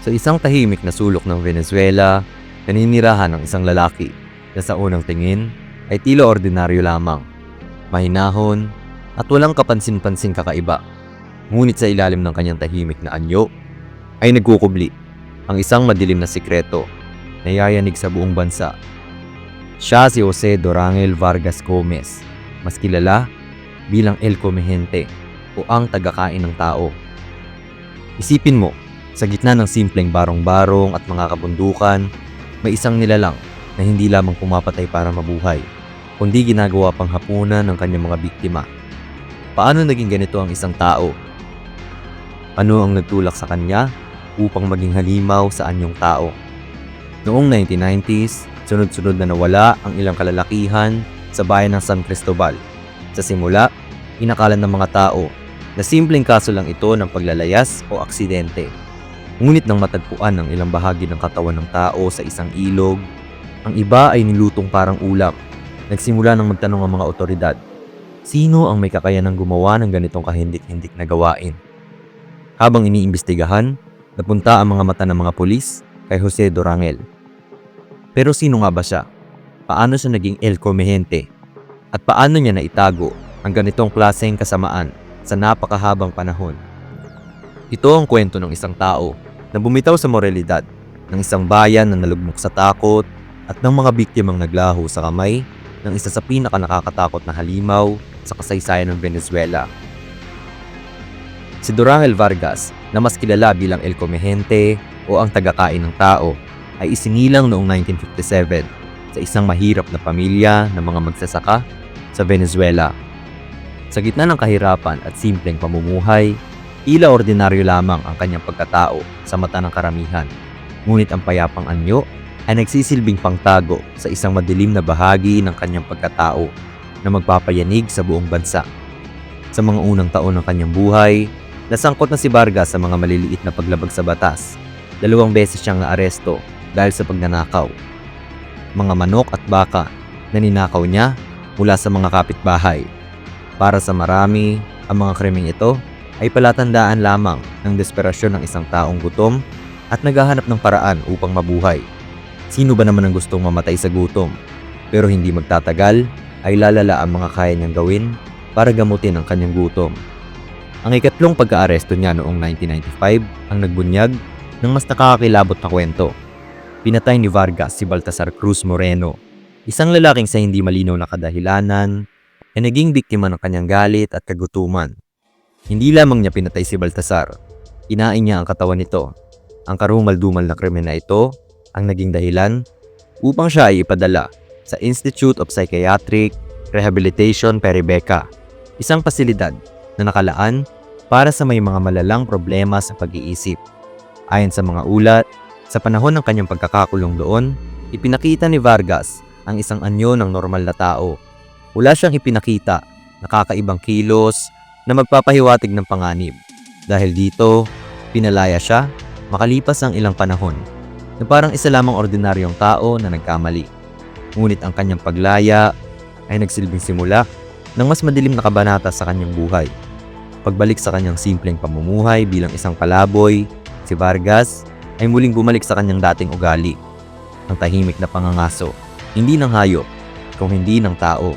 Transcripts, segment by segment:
Sa isang tahimik na sulok ng Venezuela, naninirahan ang isang lalaki na sa unang tingin ay tila ordinaryo lamang, mahinahon at walang kapansin-pansing kakaiba. Ngunit sa ilalim ng kanyang tahimik na anyo ay nagkukubli ang isang madilim na sikreto na yayanig sa buong bansa. Siya si Jose Dorangel Vargas Gomez, mas kilala bilang El Comehente o ang tagakain ng tao. Isipin mo, sa gitna ng simpleng barong-barong at mga kabundukan, may isang nilalang na hindi lamang pumapatay para mabuhay, kundi ginagawa pang hapunan ng kanyang mga biktima. Paano naging ganito ang isang tao? Ano ang nagtulak sa kanya upang maging halimaw sa anyong tao? Noong 1990s, sunod-sunod na nawala ang ilang kalalakihan sa bayan ng San Cristobal. Sa simula, inakala ng mga tao na simpleng kaso lang ito ng paglalayas o aksidente. Ngunit nang matagpuan ng ilang bahagi ng katawan ng tao sa isang ilog, ang iba ay nilutong parang ulam. Nagsimula nang magtanong ang mga otoridad, sino ang may kakayanang gumawa ng ganitong kahindik-hindik na gawain? Habang iniimbestigahan, napunta ang mga mata ng mga pulis kay Jose Dorangel. Pero sino nga ba siya? Paano siya naging El Comehente? At paano niya naitago ang ganitong klaseng kasamaan sa napakahabang panahon? Ito ang kwento ng isang tao na bumitaw sa moralidad, ng isang bayan na nalugmok sa takot at ng mga biktimang naglaho sa kamay ng isa sa pinaka-nakakatakot na halimaw sa kasaysayan ng Venezuela. Si Dorangel Vargas, na mas kilala bilang El Comehente o ang tagakain ng tao, ay isinilang noong 1957 sa isang mahirap na pamilya ng mga magsasaka sa Venezuela. Sa gitna ng kahirapan at simpleng pamumuhay, tila ordinaryo lamang ang kanyang pagkatao sa mata ng karamihan. Ngunit ang payapang anyo ay nagsisilbing pangtago sa isang madilim na bahagi ng kanyang pagkatao na magpapayanig sa buong bansa. Sa mga unang taon ng kanyang buhay, nasangkot na si Vargas sa mga maliliit na paglabag sa batas. 2 beses siyang naaresto dahil sa pagnanakaw. Mga manok at baka na ninakaw niya mula sa mga kapitbahay. Para sa marami, ang mga krimeng ito ay palatandaan lamang ng desperasyon ng isang taong gutom at naghahanap ng paraan upang mabuhay. Sino ba naman ang gustong mamatay sa gutom? Pero hindi magtatagal ay lalala ang mga kaya niyang gawin para gamutin ang kanyang gutom. Ang ikatlong pagka-aresto niya noong 1995 ang nagbunyag ng mas nakakakilabot na kwento. Pinatay ni Vargas si Baltasar Cruz Moreno, isang lalaking sa hindi malinaw na kadahilanan ay naging biktima ng kanyang galit at kagutuman. Hindi lamang niya pinatay si Baltasar, kinain niya ang katawan nito. Ang karumal-dumal na krimen na ito ang naging dahilan upang siya ay ipadala sa Institute of Psychiatric Rehabilitation Peribeca, isang pasilidad na nakalaan para sa may mga malalang problema sa pag-iisip. Ayon sa mga ulat, sa panahon ng kanyang pagkakakulong doon, ipinakita ni Vargas ang isang anyo ng normal na tao. Wala siyang ipinakita na kakaibang kilos na magpapahiwatig ng panganib. Dahil dito, pinalaya siya makalipas ang ilang panahon na parang isa lamang ordinaryong tao na nagkamali. Ngunit ang kanyang paglaya ay nagsilbing simula ng mas madilim na kabanata sa kanyang buhay. Pagbalik sa kanyang simpleng pamumuhay bilang isang palaboy, si Vargas ay muling bumalik sa kanyang dating ugali. Ang tahimik na pangangaso, hindi ng hayop, kung hindi ng tao.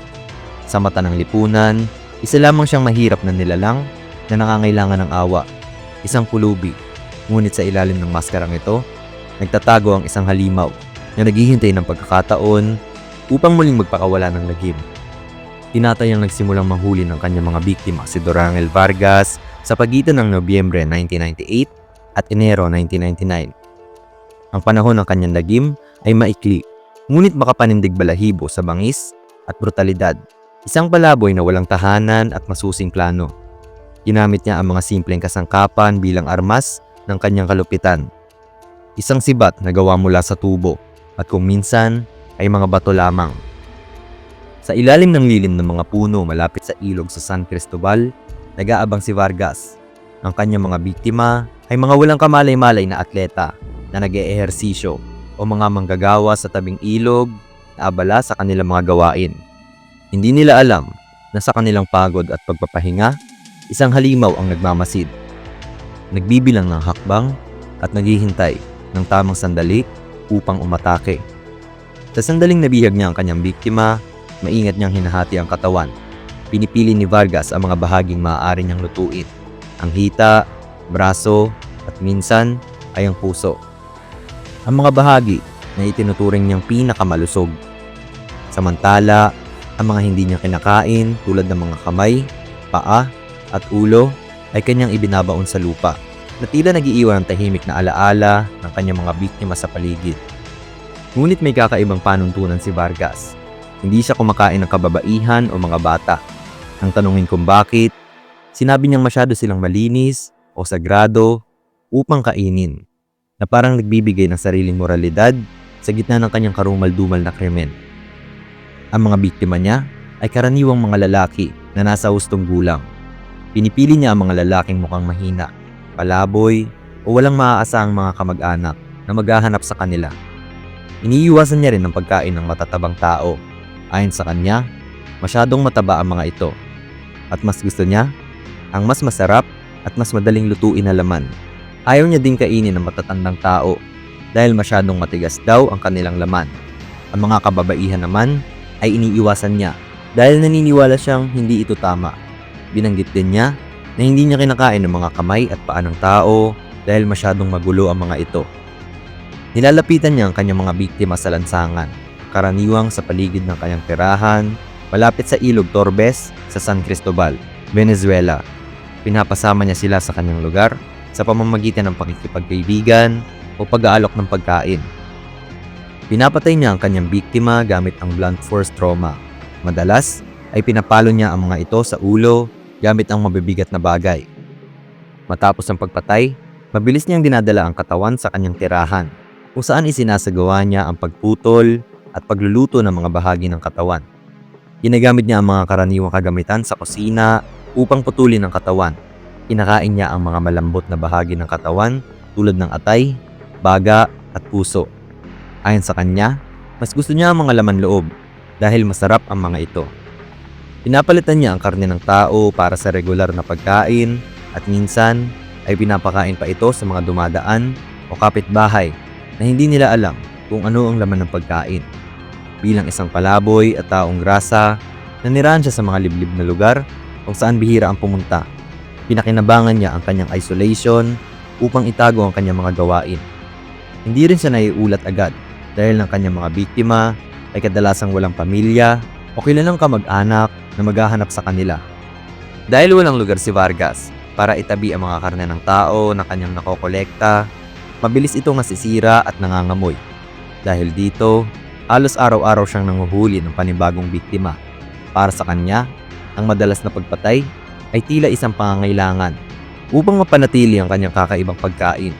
Sa mata ng lipunan, isa lamang siyang mahirap na nilalang na nangangailangan ng awa, isang pulubi. Ngunit sa ilalim ng maskarang ito, nagtatago ang isang halimaw na naghihintay ng pagkakataon upang muling magpakawala ng lagim. Tinatayang nagsimulang manghuli ng kanyang mga biktima si Dorangel Vargas sa pagitan ng Nobyembre 1998 at Enero 1999. Ang panahon ng kanyang lagim ay maikli, ngunit makapanindig balahibo sa bangis at brutalidad. Isang palaboy na walang tahanan at masusing plano. Ginamit niya ang mga simpleng kasangkapan bilang armas ng kanyang kalupitan. Isang sibat na gawa mula sa tubo at kung minsan ay mga bato lamang. Sa ilalim ng lilim ng mga puno malapit sa ilog sa San Cristobal, nag-aabang si Vargas. Ang kanyang mga biktima ay mga walang kamalay-malay na atleta na nag-eehersisyo o mga manggagawa sa tabing ilog na abala sa kanilang mga gawain. Hindi nila alam na sa kanilang pagod at pagpapahinga, isang halimaw ang nagmamasid. Nagbibilang ng hakbang at naghihintay ng tamang sandali upang umatake. Sa sandaling nabihag niya ang kanyang biktima, maingat niyang hinahati ang katawan. Pinipili ni Vargas ang mga bahaging maaari niyang lutuin. Ang hita, braso, at minsan ay ang puso. Ang mga bahagi na itinuturing niyang pinakamalusog. Samantala, ang mga hindi niya kinakain tulad ng mga kamay, paa, at ulo ay kanyang ibinabaon sa lupa na tila nag-iiwan ng tahimik na alaala ng kanyang mga biktima sa paligid. Ngunit may kakaibang panuntunan si Vargas. Hindi siya kumakain ng kababaihan o mga bata. Nang tanungin kung bakit, sinabi niyang masyado silang malinis o sagrado upang kainin, na parang nagbibigay ng sariling moralidad sa gitna ng kanyang karumal-dumal na krimen. Ang mga biktima niya ay karaniwang mga lalaki na nasa hustong gulang. Pinipili niya ang mga lalaking mukhang mahina, palaboy, o walang maaasahang mga kamag-anak na maghahanap sa kanila. Iniiwasan niya rin ang pagkain ng matatabang tao. Ayon sa kanya, masyadong mataba ang mga ito. At mas gusto niya ang mas masarap at mas madaling lutuin na laman. Ayaw niya ding kainin ng matatandang tao dahil masyadong matigas daw ang kanilang laman. Ang mga kababaihan naman ay iniiwasan niya dahil naniniwala siyang hindi ito tama. Binanggit din niya na hindi niya kinakain ng mga kamay at paa ng tao dahil masyadong magulo ang mga ito. Nilalapitan niya ang kanyang mga biktima sa lansangan, karaniwang sa paligid ng kanyang tirahan, malapit sa ilog Torbes sa San Cristobal, Venezuela. Pinapasama niya sila sa kanyang lugar sa pamamagitan ng pakikipagkaibigan o pag-aalok ng pagkain. Pinapatay niya ang kanyang biktima gamit ang blunt force trauma. Madalas ay pinapalo niya ang mga ito sa ulo gamit ang mabibigat na bagay. Matapos ang pagpatay, mabilis niyang dinadala ang katawan sa kanyang tirahan, kung saan isinasagawa niya ang pagputol at pagluluto ng mga bahagi ng katawan. Ginagamit niya ang mga karaniwang kagamitan sa kusina upang putulin ang katawan. Kinakain niya ang mga malambot na bahagi ng katawan tulad ng atay, baga at puso. Ayon sa kanya, mas gusto niya ang mga laman loob dahil masarap ang mga ito. Pinapalitan niya ang karne ng tao para sa regular na pagkain at minsan ay pinapakain pa ito sa mga dumadaan o kapitbahay na hindi nila alam kung ano ang laman ng pagkain. Bilang isang palaboy at taong grasa, nanirahan siya sa mga liblib na lugar kung saan bihira ang pumunta. Pinakinabangan niya ang kanyang isolation upang itago ang kanyang mga gawain. Hindi rin siya naiulat agad dahil ng kanyang mga biktima ay kadalasang walang pamilya o kilalang kamag-anak na maghahanap sa kanila. Dahil walang lugar si Vargas para itabi ang mga karne ng tao na kanyang nakokolekta, mabilis itong nasisira at nangangamoy. Dahil dito, halos araw-araw siyang nanguhuli ng panibagong biktima. Para sa kanya, ang madalas na pagpatay ay tila isang pangangailangan upang mapanatili ang kanyang kakaibang pagkain.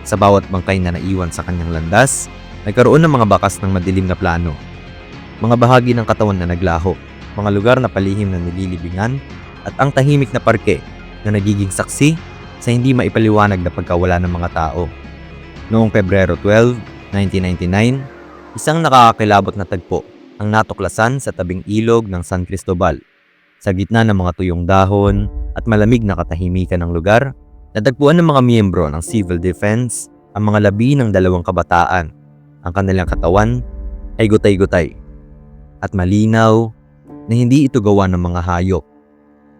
Sa bawat bangkay na naiwan sa kanyang landas, nagkaroon ng mga bakas ng madilim na plano. Mga bahagi ng katawan na naglaho, mga lugar na palihim na nililibingan, at ang tahimik na parke na nagiging saksi sa hindi maipaliwanag na pagkawala ng mga tao. Noong Pebrero 12, 1999, isang nakakakilabot na tagpo ang natuklasan sa tabing ilog ng San Cristobal. Sa gitna ng mga tuyong dahon at malamig na katahimikan ng lugar, natagpuan ng mga miyembro ng Civil Defense ang mga labi ng 2 kabataan. Ang kanilang katawan ay gutay-gutay at malinaw na hindi ito gawa ng mga hayop.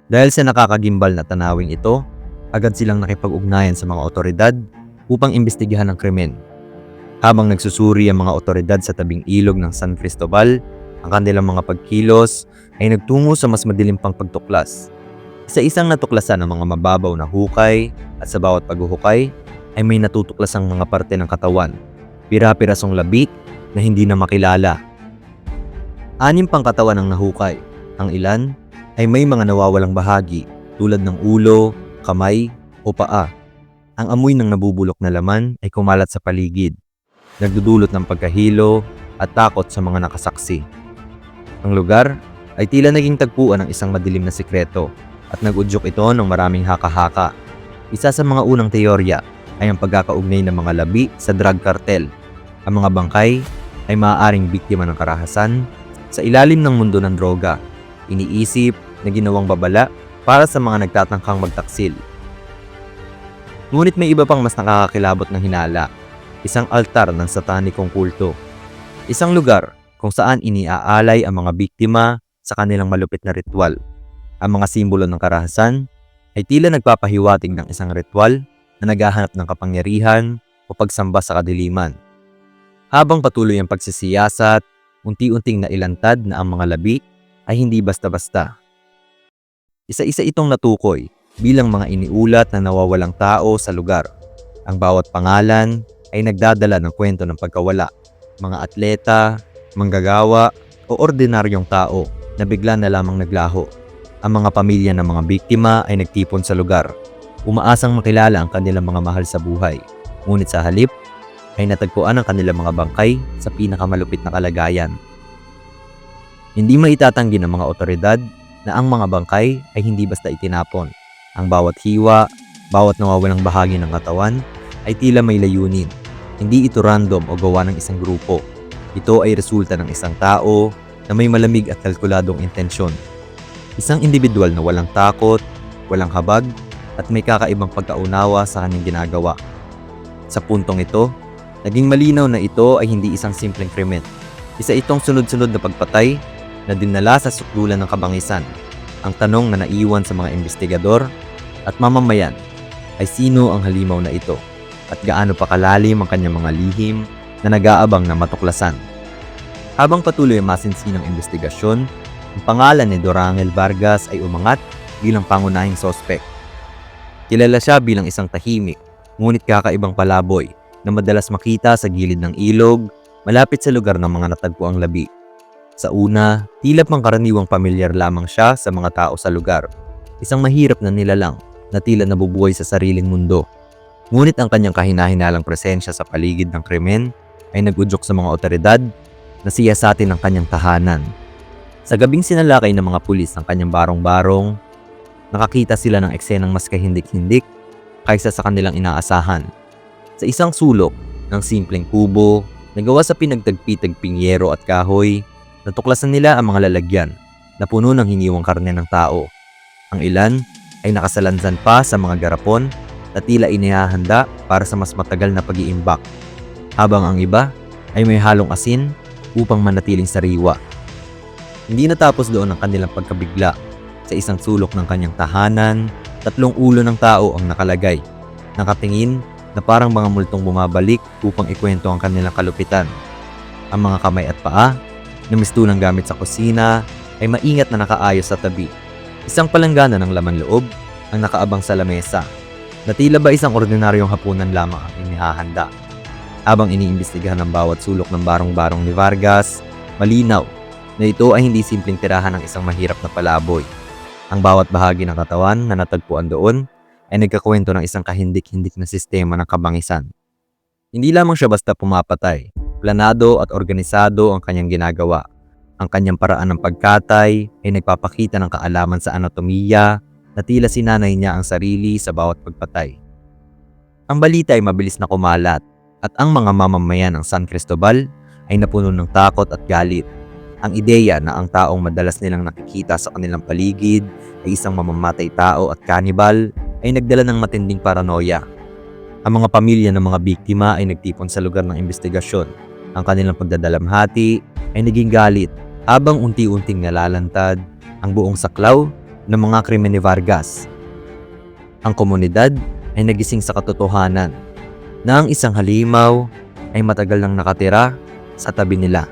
Dahil sa nakakagimbal na tanawing ito, agad silang nakipag-ugnayan sa mga otoridad upang imbestigahan ang krimen. Habang nagsusuri ang mga otoridad sa tabing ilog ng San Cristobal, ang kanilang mga pagkilos ay nagtungo sa mas madilim pang pagtuklas. Isa-isang natuklasan ang mga mababaw na hukay at sa bawat paghuhukay ay may natutuklasang mga parte ng katawan, pira-pirasong labi na hindi na makilala. 6 pang katawan ang nahukay. Ang ilan ay may mga nawawalang bahagi tulad ng ulo, kamay o paa. Ang amoy ng nabubulok na laman ay kumalat sa paligid, nagdudulot ng pagkahilo at takot sa mga nakasaksi. Ang lugar ay tila naging tagpuan ng isang madilim na sikreto at nag-udyok ito ng maraming haka-haka. Isa sa mga unang teorya ay ang pagkakaugnay ng mga labi sa drug cartel. Ang mga bangkay ay maaaring biktima ng karahasan sa ilalim ng mundo ng droga, iniisip na ginawang babala para sa mga nagtatangkang magtaksil. Ngunit may iba pang mas nakakakilabot na hinala. Isang altar ng satanikong kulto. Isang lugar kung saan iniaalay ang mga biktima sa kanilang malupit na ritual. Ang mga simbolo ng karahasan ay tila nagpapahiwatig ng isang ritual na naghahanap ng kapangyarihan o pagsamba sa kadiliman. Habang patuloy ang pagsisiyasat, unti-unting nailantad na ang mga labi ay hindi basta-basta. Isa-isa itong natukoy bilang mga iniulat na nawawalang tao sa lugar. Ang bawat pangalan ay nagdadala ng kwento ng pagkawala. Mga atleta, manggagawa o ordinaryong tao na bigla na lamang naglaho. Ang mga pamilya ng mga biktima ay nagtipon sa lugar, umaasang makilala ang kanilang mga mahal sa buhay. Ngunit sa halip, ay natagpuan ang kanilang mga bangkay sa pinakamalupit na kalagayan. Hindi maitatanggi ng mga otoridad na ang mga bangkay ay hindi basta itinapon. Ang bawat hiwa, bawat nawawalang bahagi ng katawan ay tila may layunin. Hindi ito random o gawa ng isang grupo. Ito ay resulta ng isang tao na may malamig at kalkuladong intensyon. Isang individual na walang takot, walang habag, at may kakaibang pagkaunawa sa kanyang ginagawa. Sa puntong ito, naging malinaw na ito ay hindi isang simpleng krimen. Isa itong sunod-sunod na pagpatay na dinala sa sukdulan ng kabangisan. Ang tanong na naiwan sa mga investigador at mamamayan ay sino ang halimaw na ito at gaano pa kalalim ang kanyang mga lihim na nag-aabang na matuklasan. Habang patuloy ang masinsinang investigasyon, ang pangalan ni Dorangel Vargas ay umangat bilang pangunahing sospek. Kilala siya bilang isang tahimik, ngunit kakaibang palaboy na madalas makita sa gilid ng ilog malapit sa lugar ng mga natagpuang labi. Sa una, tila pangkaraniwang pamilyar lamang siya sa mga tao sa lugar. Isang mahirap na nilalang na tila nabubuhay sa sariling mundo. Ngunit ang kanyang kahinahinalang presensya sa paligid ng krimen ay nag-udyok sa mga otoridad na siyasatin ang kanyang tahanan. Sa gabing sinalakay ng mga pulis ng kanyang barong-barong, nakakita sila ng eksenang mas kahindik-hindik kaysa sa kanilang inaasahan. Sa isang sulok ng simpleng kubo na gawa sa pinagtagpi-tagping yero at kahoy, natuklasan nila ang mga lalagyan na puno ng hiniwang karne ng tao. Ang ilan ay nakasalansan pa sa mga garapon na tila inihahanda para sa mas matagal na pag-iimbak, habang ang iba ay may halong asin upang manatiling sariwa. Hindi natapos doon ang kanilang pagkabigla. Sa isang sulok ng kanyang tahanan, 3 ulo ng tao ang nakalagay, nakatingin na parang mga multong bumabalik upang ikwento ang kanilang kalupitan. Ang mga kamay at paa na mistulang gamit sa kusina ay maingat na nakaayos sa tabi. Isang palanggana ng laman loob ang nakaabang sa lamesa, na tila ba isang ordinaryong hapunan lamang ang inihahanda. Habang iniimbestigahan ng bawat sulok ng barong-barong ni Vargas, malinaw na ito ay hindi simpleng tirahan ng isang mahirap na palaboy. Ang bawat bahagi ng katawan na natagpuan doon ay nagkakwento ng isang kahindik-hindik na sistema ng kabangisan. Hindi lamang siya basta pumapatay, planado at organisado ang kanyang ginagawa. Ang kanyang paraan ng pagkatay ay nagpapakita ng kaalaman sa anatomiya na tila sinanay niya ang sarili sa bawat pagpatay. Ang balita ay mabilis na kumalat at ang mga mamamayan ng San Cristobal ay napuno ng takot at galit. Ang ideya na ang taong madalas nilang nakikita sa kanilang paligid ay isang mamamatay tao at kanibal ay nagdala ng matinding paranoia. Ang mga pamilya ng mga biktima ay nagtipon sa lugar ng investigasyon. Ang kanilang pagdadalamhati ay naging galit habang unti-unting nalalantad ang buong saklaw ng mga krimen ni Vargas. Ang komunidad ay nagising sa katotohanan na ang isang halimaw ay matagal nang nakatira sa tabi nila.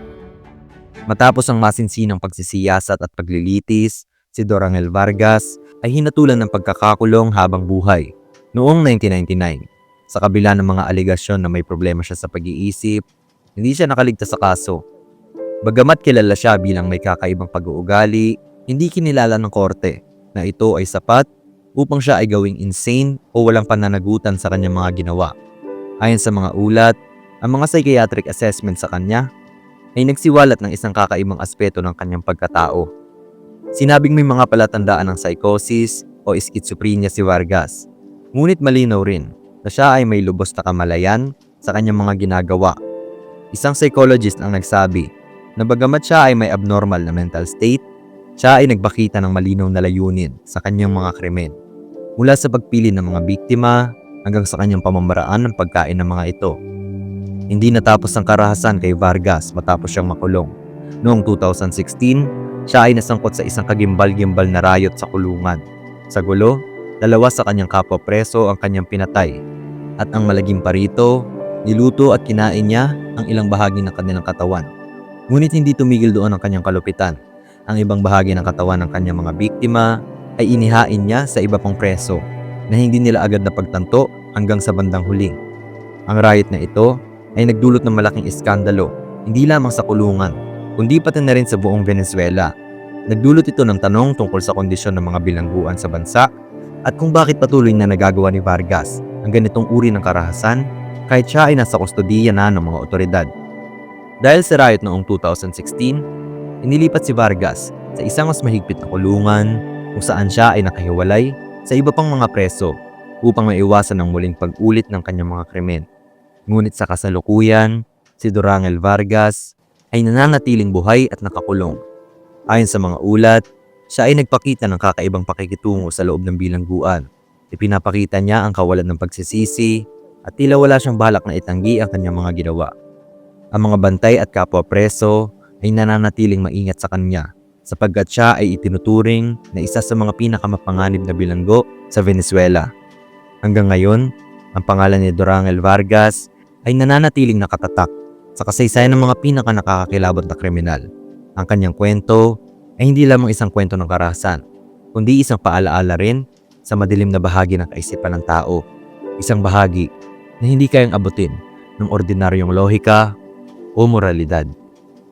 Matapos ang masinsinang pagsisiyasat at paglilitis, si Dorangel Vargas ay hinatulan ng pagkakakulong habang buhay noong 1999. Sa kabila ng mga aligasyon na may problema siya sa pag-iisip, hindi siya nakaligtas sa kaso. Bagamat kilala siya bilang may kakaibang pag-uugali, hindi kinilala ng korte na ito ay sapat upang siya ay gawing insane o walang pananagutan sa kanyang mga ginawa. Ayon sa mga ulat, ang mga psychiatric assessment sa kanya ay nagsiwalat ng isang kakaibang aspeto ng kanyang pagkatao. Sinabing may mga palatandaan ng psychosis o schizophrenia si Vargas. Ngunit malinaw rin na siya ay may lubos na kamalayan sa kanyang mga ginagawa. Isang psychologist ang nagsabi na bagamat siya ay may abnormal na mental state, siya ay nagpakita ng malinaw na layunin sa kanyang mga krimen. Mula sa pagpili ng mga biktima hanggang sa kanyang pamamaraan ng pagkain ng mga ito. Hindi natapos ang karahasan kay Vargas matapos siyang makulong. Noong 2016, siya ay nasangkot sa isang kagimbal-gimbal na riot sa kulungan. Sa gulo, 2 sa kanyang kapwa preso ang kanyang pinatay. At ang malagim pa rito, niluto at kinain niya ang ilang bahagi ng kanilang katawan. Ngunit hindi tumigil doon ang kanyang kalupitan. Ang ibang bahagi ng katawan ng kanyang mga biktima ay inihain niya sa iba pang preso na hindi nila agad napagtanto hanggang sa bandang huli. Ang riot na ito ay nagdulot ng malaking iskandalo, hindi lamang sa kulungan, kundi pati na rin sa buong Venezuela. Nagdulot ito ng tanong tungkol sa kondisyon ng mga bilangguan sa bansa at kung bakit patuloy na nagagawa ni Vargas ang ganitong uri ng karahasan kahit siya ay nasa kustodiya na ng mga otoridad. Dahil sa riot noong 2016, inilipat si Vargas sa isang mas mahigpit na kulungan kung saan siya ay nakahiwalay sa iba pang mga preso upang maiwasan ang muling pag-ulit ng kanyang mga krimen. Ngunit sa kasalukuyan, si Dorangel Vargas ay nananatiling buhay at nakakulong. Ayon sa mga ulat, siya ay nagpakita ng kakaibang pakikitungo sa loob ng bilangguan. Ipinapakita niya ang kawalan ng pagsisisi at tila wala siyang balak na itanggi ang kanyang mga ginawa. Ang mga bantay at kapwa preso ay nananatiling maingat sa kanya sapagkat siya ay itinuturing na isa sa mga pinakamapanganib na bilanggo sa Venezuela. Hanggang ngayon, ang pangalan ni Dorangel Vargas ay nananatiling nakatatak sa kasaysayan ng mga pinakanakakakilabot na kriminal. Ang kanyang kwento ay hindi lamang isang kwento ng karahasan, kundi isang paalaala rin sa madilim na bahagi ng kaisipan ng tao. Isang bahagi na hindi kayang abutin ng ordinaryong lohika o moralidad.